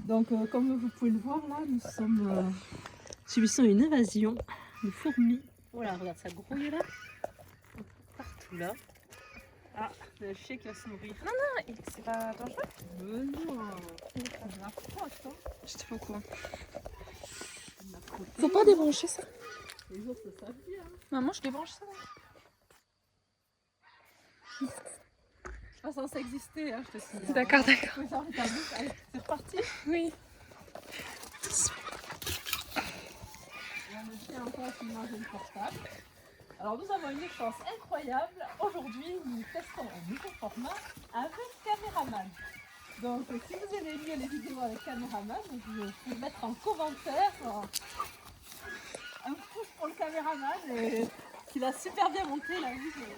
Donc comme vous pouvez le voir là, nous sommes subissons une invasion de fourmis. Voilà, regarde, ça grouille là. Partout là. Ah, le chien qui va se nourrir. Non, c'est pas dangereux. Mais non, on approche, hein. J'étais pas au courant. On a frotté, Faut pas débrancher ça. Les autres le savent bien. Maman, je débranche ça. C'est pas censé exister, hein, je te signale. D'accord, d'accord. Tu peux fermer ta bouche. Allez, c'est reparti. Oui. Il y a le chien encore qui mange le portable. Alors nous avons une chance incroyable. Aujourd'hui, nous testons un nouveau format avec caméraman. Donc si vous aimez mieux les vidéos avec caméraman, vous pouvez mettre en commentaire un pouce pour le caméraman et qu'il a super bien monté la vidéo.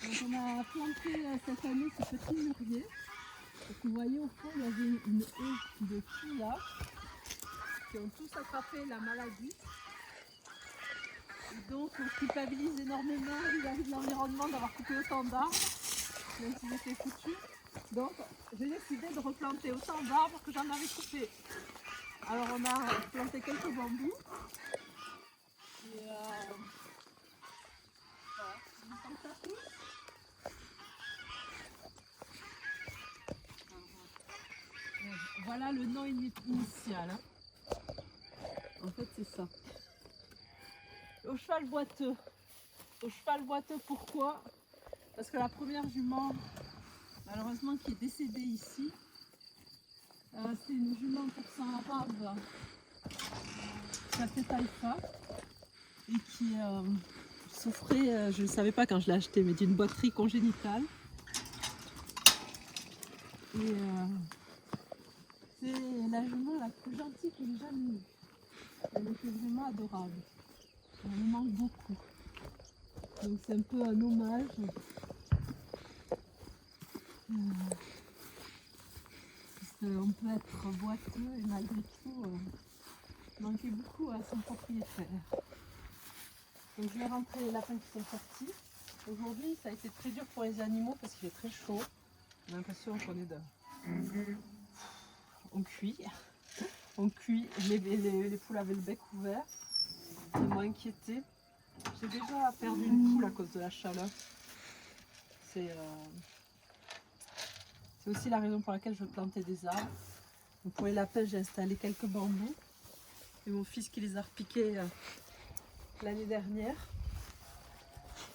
Donc on a planté cette année ce petit mûrier. Et vous voyez au fond, il y avait une haie de fous là qui ont tous attrapé la maladie. Et donc on culpabilise énormément vis-à-vis de l'environnement d'avoir coupé autant d'arbres, même s'ils étaient foutus. Donc j'ai décidé de replanter autant d'arbres que j'en avais coupé. Alors on a planté quelques bambous. Et voilà, comme ça pousse. Voilà le nom initial. Hein. En fait, c'est ça. Au cheval boiteux. Au cheval boiteux, pourquoi? Parce que la première jument, malheureusement, qui est décédée ici, c'est une jument pour sang arabe qui s'appelait Taïfa et qui souffrait, je ne savais pas quand je l'ai acheté, mais d'une boiterie congénitale. Et c'est la jument la plus gentille que j'ai jamais eue. Elle était vraiment adorable. Elle me manque beaucoup. Donc c'est un peu un hommage. On peut être boiteux et malgré tout manquer beaucoup à son propriétaire. Donc je vais rentrer les lapins qui sont sortis. Aujourd'hui ça a été très dur pour les animaux parce qu'il est très chaud. J'ai l'impression qu'on est on cuit. On cuit. Les poules avaient le bec ouvert. Ils m'ont inquiété. J'ai déjà perdu une poule à cause de la chaleur. C'est aussi la raison pour laquelle je veux planter des arbres. Donc pour les lapins, j'ai installé quelques bambous. C'est mon fils qui les a repiqués l'année dernière.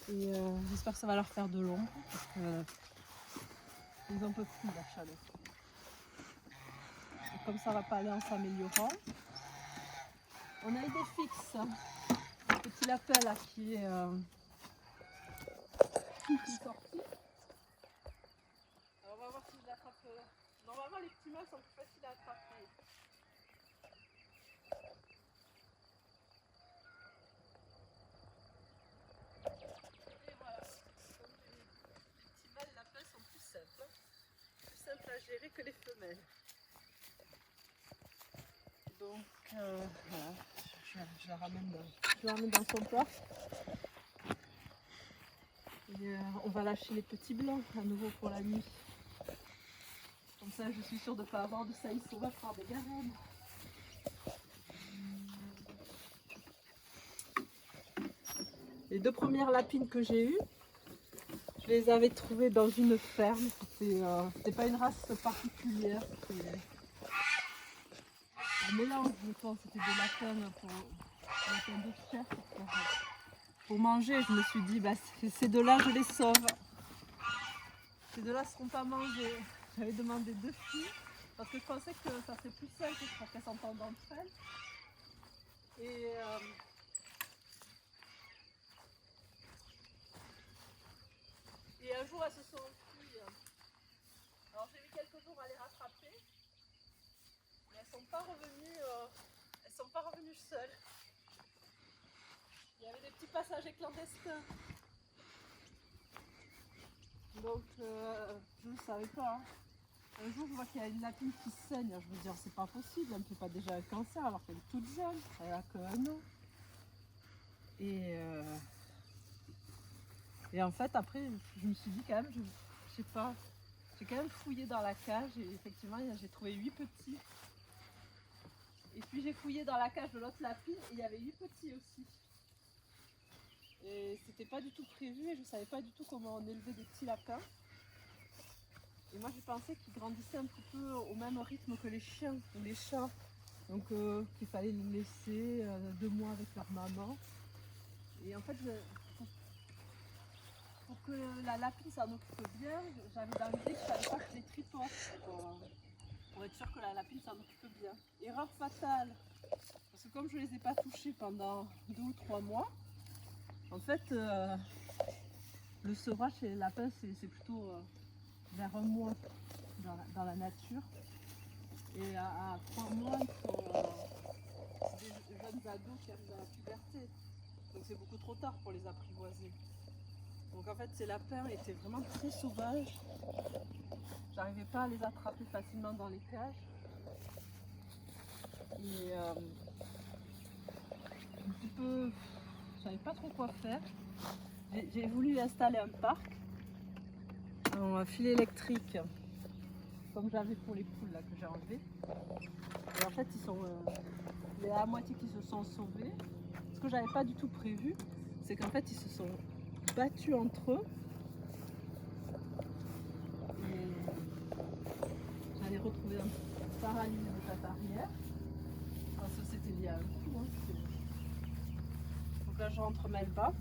Et j'espère que ça va leur faire de l'ombre. Ils en peuvent plus la chaleur. Et comme ça va pas aller en s'améliorant. On a idée fixe. Un petit lapin là qui est sorti. Alors on va voir si je l'attrape. Normalement les petits mâles sont plus faciles à attraper. Et voilà. Comme les petits mâles lapins sont plus simples. Plus simples à gérer que les femelles. Donc voilà, je la ramène dans son plat. Et on va lâcher les petits blancs à nouveau pour la nuit. Comme ça, je suis sûre de ne pas avoir de saillie sauvage par des garènes. Les deux premières lapines que j'ai eues, je les avais trouvées dans une ferme. C'était pas une race particulière. C'était un mélange, je pense. C'était des lapins de chair pour manger. Je me suis dit, bah, ces deux-là, je les sauve. Ces deux-là ne seront pas mangés. J'avais demandé 2 filles parce que je pensais que ça serait plus simple pour qu'elles s'entendent entre elles. Et un jour, elles se sont enfuies. Alors j'ai mis quelques jours à les rattraper, mais elles sont pas revenues seules. Il y avait des petits passagers clandestins. Donc je ne savais pas. Hein. Un jour je vois qu'il y a une lapine qui saigne. Je me dis c'est pas possible, elle ne fait pas déjà un cancer alors qu'elle est toute jeune, elle a que 1 an. Et en fait après je me suis dit quand même, je sais pas, J'ai quand même fouillé dans la cage et effectivement j'ai trouvé 8 petits. Et puis j'ai fouillé dans la cage de l'autre lapine et il y avait 8 petits aussi. Et c'était pas du tout prévu et je savais pas du tout comment on élevait des petits lapins. Et moi je pensais qu'ils grandissaient un petit peu au même rythme que les chiens ou les chats. Donc qu'il fallait les laisser 2 mois avec leur maman. Et en fait, pour que la lapine s'en occupe bien, j'avais dans l'idée qu'il fallait pas que je les tripote pour être sûr que la lapine s'en occupe bien. Erreur fatale, parce que comme je les ai pas touchés pendant 2 ou 3 mois, en fait, le sevrage chez les lapins, c'est plutôt vers 1 mois dans la nature. Et à 3 mois, c'est des jeunes ados qui arrivent à la puberté. Donc c'est beaucoup trop tard pour les apprivoiser. Donc en fait ces lapins étaient vraiment très sauvages. J'arrivais pas à les attraper facilement dans les cages. Et un petit peu, je savais pas trop quoi faire. J'ai voulu installer un parc en filet électrique, comme j'avais pour les poules là que j'ai enlevé. Et en fait ils sont à moitié qui se sont sauvés. Ce que j'avais pas du tout prévu, c'est qu'en fait ils se sont battus entre eux. Et j'allais retrouver un paralysie de patte arrière. Parce que c'était lié à un coup. Hein. Donc là je rentre main bas.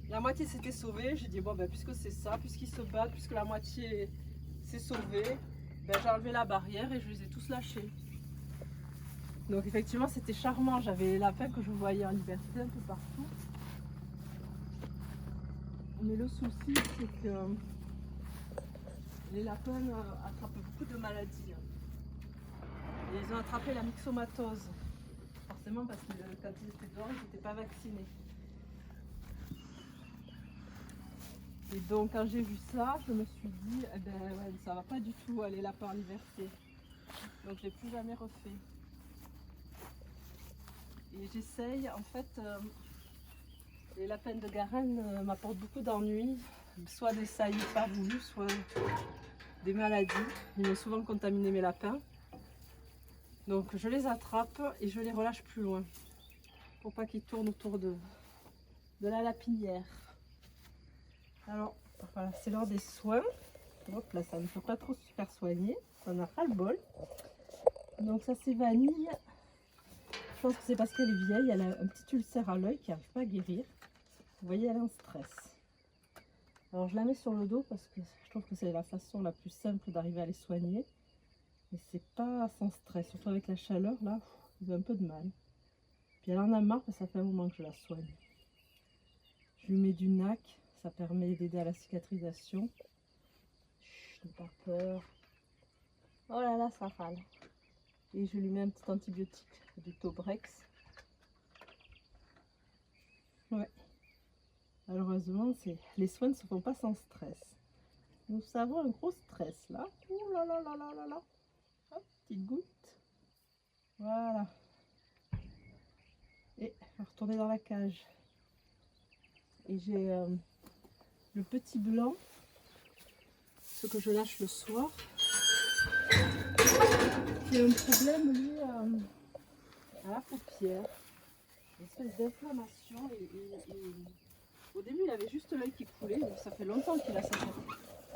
La moitié s'était sauvée. J'ai dit bon ben puisque c'est ça, puisqu'ils se battent, puisque la moitié s'est sauvée, ben, j'ai enlevé la barrière et je les ai tous lâchés. Donc effectivement c'était charmant, j'avais les lapins que je voyais en liberté un peu partout. Mais le souci c'est que les lapins attrapent beaucoup de maladies. Et ils ont attrapé la myxomatose. Forcément parce que quand ils étaient dehors, ils n'étaient pas vaccinés. Et donc quand j'ai vu ça, je me suis dit, eh ben, ouais, ça va pas du tout les lapins en liberté. Donc je l'ai plus jamais refait. Et j'essaye, en fait, les lapins de Garenne m'apportent beaucoup d'ennuis, soit des saillies pas voulues, soit des maladies. Ils m'ont souvent contaminé mes lapins. Donc je les attrape et je les relâche plus loin, pour pas qu'ils tournent autour de la lapinière. Alors voilà, c'est l'heure des soins. Hop là, ça ne peut pas trop se faire soigner, on a ras le bol. Donc ça c'est Vanille. Je pense que c'est parce qu'elle est vieille, elle a un petit ulcère à l'œil qui n'arrive pas à guérir. Vous voyez, elle est en stress. Alors je la mets sur le dos parce que je trouve que c'est la façon la plus simple d'arriver à les soigner. Mais c'est pas sans stress, surtout avec la chaleur, là, ils ont un peu de mal. Puis elle en a marre parce que ça fait un moment que je la soigne. Je lui mets du NAC, ça permet d'aider à la cicatrisation. Chut, n'aie pas peur. Oh là là, ça râle. Et je lui mets un petit antibiotique, du Tobrex. Ouais. Malheureusement, les soins ne se font pas sans stress. Nous avons un gros stress là. Ouh là là là là là là. Hop, petite goutte. Voilà. Et on va retourner dans la cage. Et j'ai le petit blanc, ce que je lâche le soir, qui a un problème lui à la paupière. Une espèce d'inflammation et au début il avait juste l'œil qui coulait, donc ça fait longtemps qu'il a ça.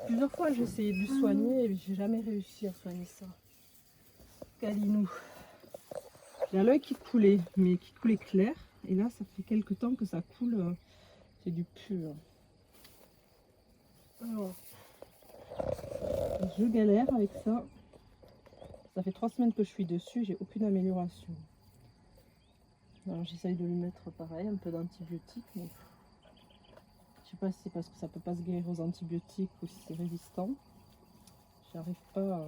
Plusieurs fois j'ai essayé de lui soigner et j'ai jamais réussi à soigner ça. Calinou. Il a l'œil qui coulait, mais qui coulait clair, et là ça fait quelques temps que ça coule, c'est du pur. Alors, je galère avec ça. Ça fait 3 semaines que je suis dessus, j'ai aucune amélioration. Alors j'essaye de lui mettre pareil, un peu d'antibiotiques, mais je sais pas si c'est parce que ça peut pas se guérir aux antibiotiques ou si c'est résistant. J'arrive pas à...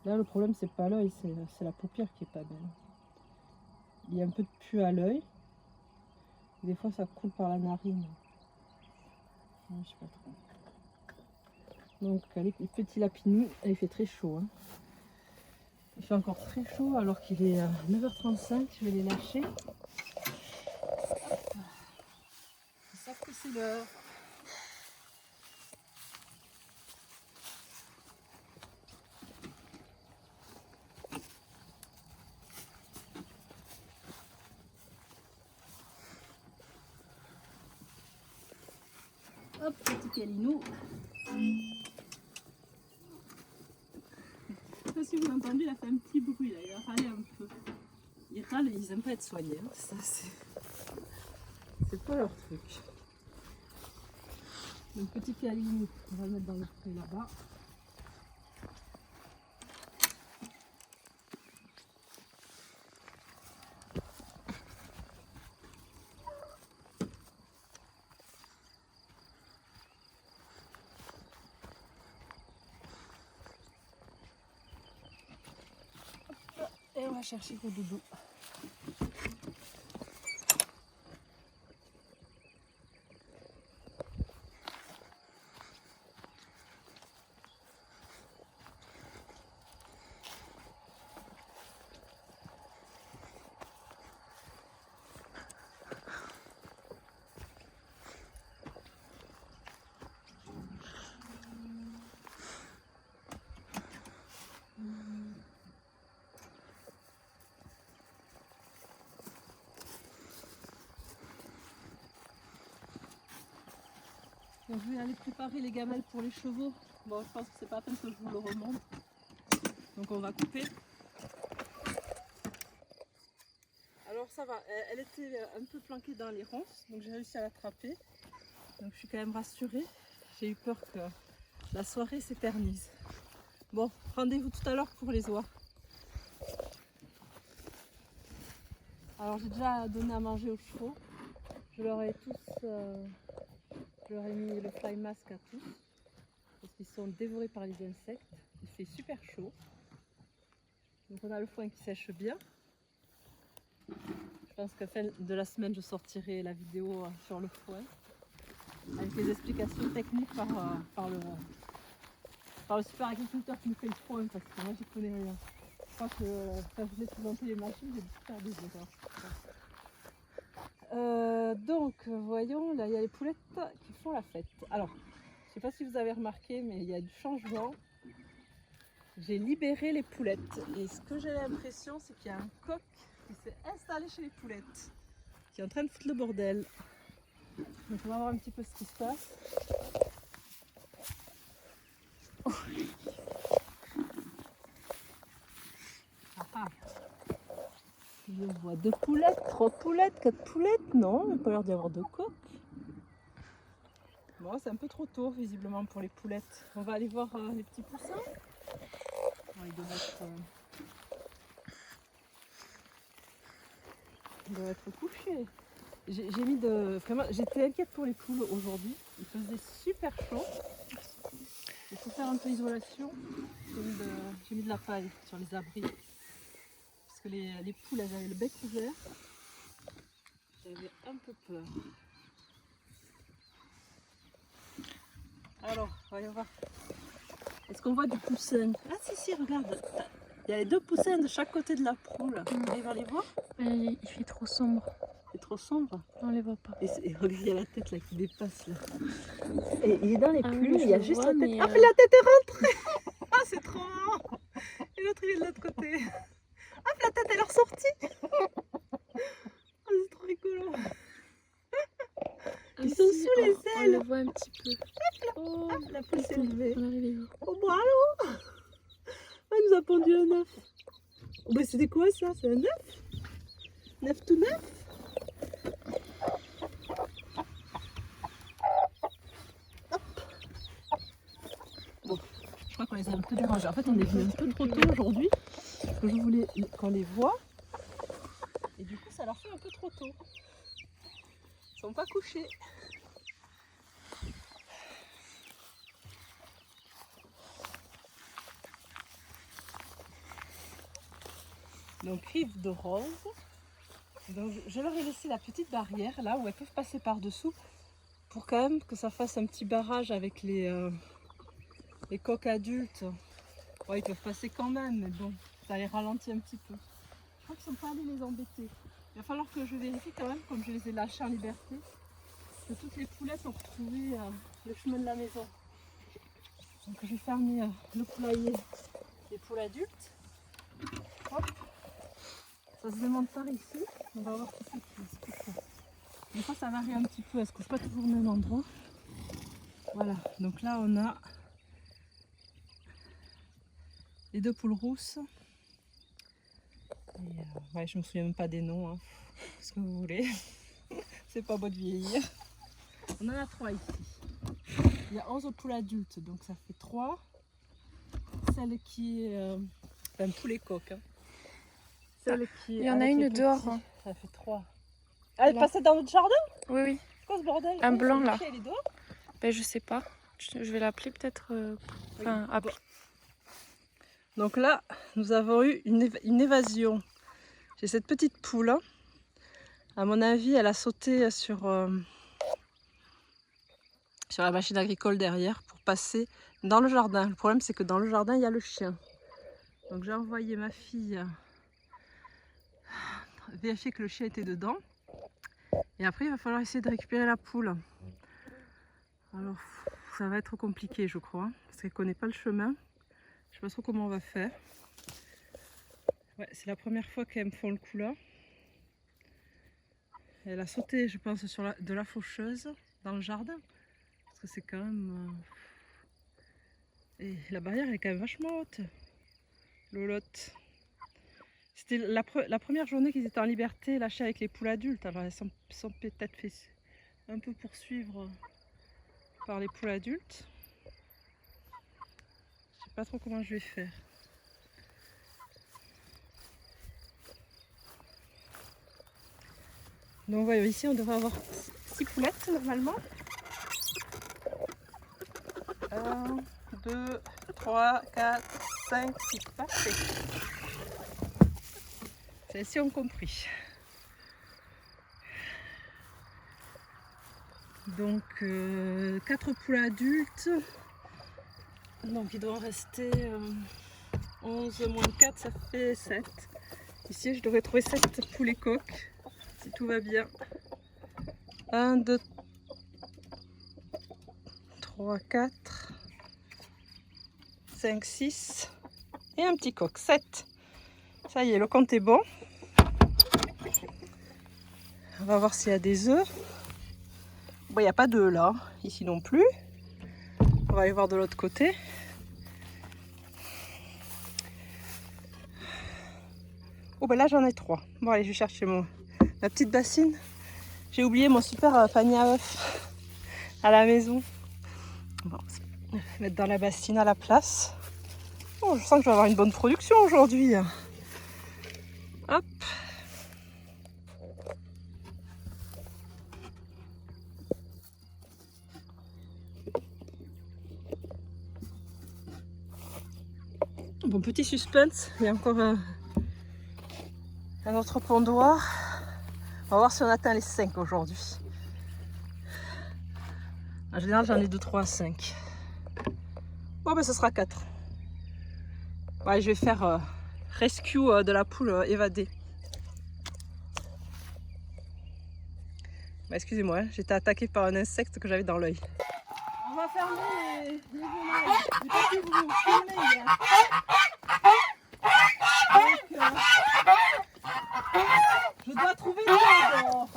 Là le problème c'est pas l'œil, c'est la paupière qui est pas belle. Il y a un peu de pus à l'œil. Des fois ça coule par la narine. Je sais pas trop. Donc les petits lapinous, il fait très chaud. Hein. Il fait encore très chaud alors qu'il est 9h35, je vais les lâcher. Ils savent que c'est l'heure. Hop, petit câlinou. Je sais pas si vous l'entendez, il a fait un petit bruit là, il a râlé un peu. Ils râlent et ils aiment pas être soignés. Hein. Ça, c'est pas leur truc. Donc petit câlinou, on va le mettre dans le pré là-bas. Et on va chercher le doudou. Donc, je vais aller préparer les gamelles pour les chevaux. Bon, je pense que c'est pas la peine que je vous le remonte. Donc on va couper. Alors ça va, elle était un peu planquée dans les ronces, donc j'ai réussi à l'attraper. Donc je suis quand même rassurée. J'ai eu peur que la soirée s'éternise. Bon, rendez-vous tout à l'heure pour les oies. Alors j'ai déjà donné à manger aux chevaux. Je leur ai mis le fly mask à tous. Parce qu'ils sont dévorés par les insectes. Il fait super chaud. Donc on a le foin qui sèche bien. Je pense qu'à la fin de la semaine je sortirai la vidéo sur le foin. Avec les explications techniques par le super agriculteur qui nous fait le foin. Parce que moi j'y connais rien. Je crois que quand je vais présenter les machines, j'ai dû faire des erreurs. Donc voyons, là il y a les poulettes qui font la fête. Alors, je ne sais pas si vous avez remarqué, mais il y a du changement. J'ai libéré les poulettes et ce que j'ai l'impression, c'est qu'il y a un coq qui s'est installé chez les poulettes, qui est en train de foutre le bordel. Donc on va voir un petit peu ce qui se passe. Ah. Je vois 2 poulettes, 3 poulettes, 4 poulettes. Non, il n'y a pas l'air d'y avoir de coq. Bon, c'est un peu trop tôt visiblement pour les poulettes. On va aller voir les petits poussins. Bon, ils doivent être couchés. J'étais inquiète pour les poules aujourd'hui. Il faisait super chaud. Il faut faire un peu d'isolation. J'ai mis de la paille sur les abris. Parce que les poules, elles avaient le bec ouvert. J'avais un peu peur. Alors, voyons voir. Est-ce qu'on voit du poussin? Ah si, regarde. Il y a les 2 poussins de chaque côté de la poule. On arrive à les voir? Il fait trop sombre. C'est trop sombre. On les voit pas. Et regarde, il y a la tête là qui dépasse là. Et il est dans les pulls, oui, il y a je juste vois, la tête. mais, Ah, mais la tête est rentrée. Ah, c'est trop marrant. Et l'autre il est de l'autre côté. Ah, la tête elle est ressortie. Ah, c'est trop rigolo. Ils sont sous les On ailes. le voit un petit peu. Oh, la poule s'est levée. On arrive à voir. Oh, bon, allô. Elle nous a pondu un œuf. Oh, bah, c'était quoi ça? C'est un œuf? Un œuf tout neuf? Hop. Bon, je crois qu'on les a un peu dérangés. En fait, on est venu un peu trop tôt aujourd'hui. Parce que je voulais qu'on les voit. Et du coup, ça leur fait un peu trop tôt. Ils sont pas couchés. Donc rive de rose. Donc je leur ai laissé la petite barrière là où elles peuvent passer par dessous pour quand même que ça fasse un petit barrage avec les coqs adultes. Ouais, ils peuvent passer quand même, mais bon, ça les ralentit un petit peu. Je crois qu'ils ne sont pas allés les embêter. Il va falloir que je vérifie quand même, comme je les ai lâchés en liberté, Parce que toutes les poulettes ont retrouvé le chemin de la maison. Donc je vais fermer le poulailler des poules adultes. Hop. Ça se demande par ici. On va voir ce qui se passe. Des fois ça varie un petit peu, elle se couche pas toujours au même endroit. Voilà, donc là on a les 2 poules rousses. Et ouais, je me souviens même pas des noms, hein. Ce que vous voulez. C'est pas beau de vieillir. On en a 3 ici. Il y a 11 poules adultes, donc ça fait 3. Celle qui est... enfin, tous les coqs. Hein. Celle qui Il y en a une dehors. Hein. Ça fait 3. Elle est passée dans notre jardin? Oui, oui. C'est quoi ce bordel? Un blanc là. Elle est dehors? Ben, je sais pas. Je vais l'appeler peut-être. Enfin, appeler. Donc là, nous avons eu une évasion. J'ai cette petite poule. Hein. À mon avis, elle a sauté sur la machine agricole derrière pour passer dans le jardin. Le problème, c'est que dans le jardin, il y a le chien. Donc j'ai envoyé ma fille vérifier que le chien était dedans. Et après, il va falloir essayer de récupérer la poule. Alors, ça va être compliqué, je crois, parce qu'elle ne connaît pas le chemin. Je ne sais pas trop comment on va faire. Ouais, c'est la première fois qu'elles me font le coup là. Elle a sauté, je pense, sur de la faucheuse dans le jardin. Parce que c'est quand même... Et la barrière elle est quand même vachement haute. Lolotte. C'était la première journée qu'ils étaient en liberté, lâchés avec les poules adultes. Alors elles sont peut-être fait un peu poursuivre par les poules adultes. Je sais pas trop comment je vais faire. Donc voyons, ici on devrait avoir 6 poulettes normalement. 1, 2, 3, 4, 5, 6. Parfait. Celles-ci ont compris. Donc 4 poules adultes. Donc il doit en rester 11 moins 4, ça fait 7. Ici je devrais trouver 7 poulets coqs. Si tout va bien. 1, 2, 3, 4, 5, 6 et un petit coq, 7. Ça y est, le compte est bon. On va voir s'il y a des œufs. Bon, il n'y a pas d'œufs là, ici non plus. On va aller voir de l'autre côté. Oh ben là j'en ai 3. Bon allez, je vais chercher ma petite bassine. J'ai oublié mon super panier à œufs à la maison. Bon, on va mettre dans la bassine à la place. Oh, je sens que je vais avoir une bonne production aujourd'hui. Hop. Bon, petit suspense, il y a encore un autre pondoir. On va voir si on atteint les 5 aujourd'hui. En général, j'en ai 2, 3, 5. Bon, ben ce sera 4. Ouais, je vais faire rescue de la poule évadée. Bah, excusez-moi, hein, j'étais attaquée par un insecte que j'avais dans l'œil. On va fermer les volailles. J'ai pas pu vous filmer hier. Donc, je dois trouver une dehors.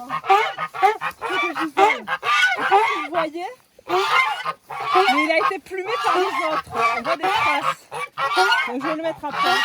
Ce que je disais. Je sais pas si vous voyez. Mais il a été plumé par les autres. On voit des traces. Donc je vais le mettre après.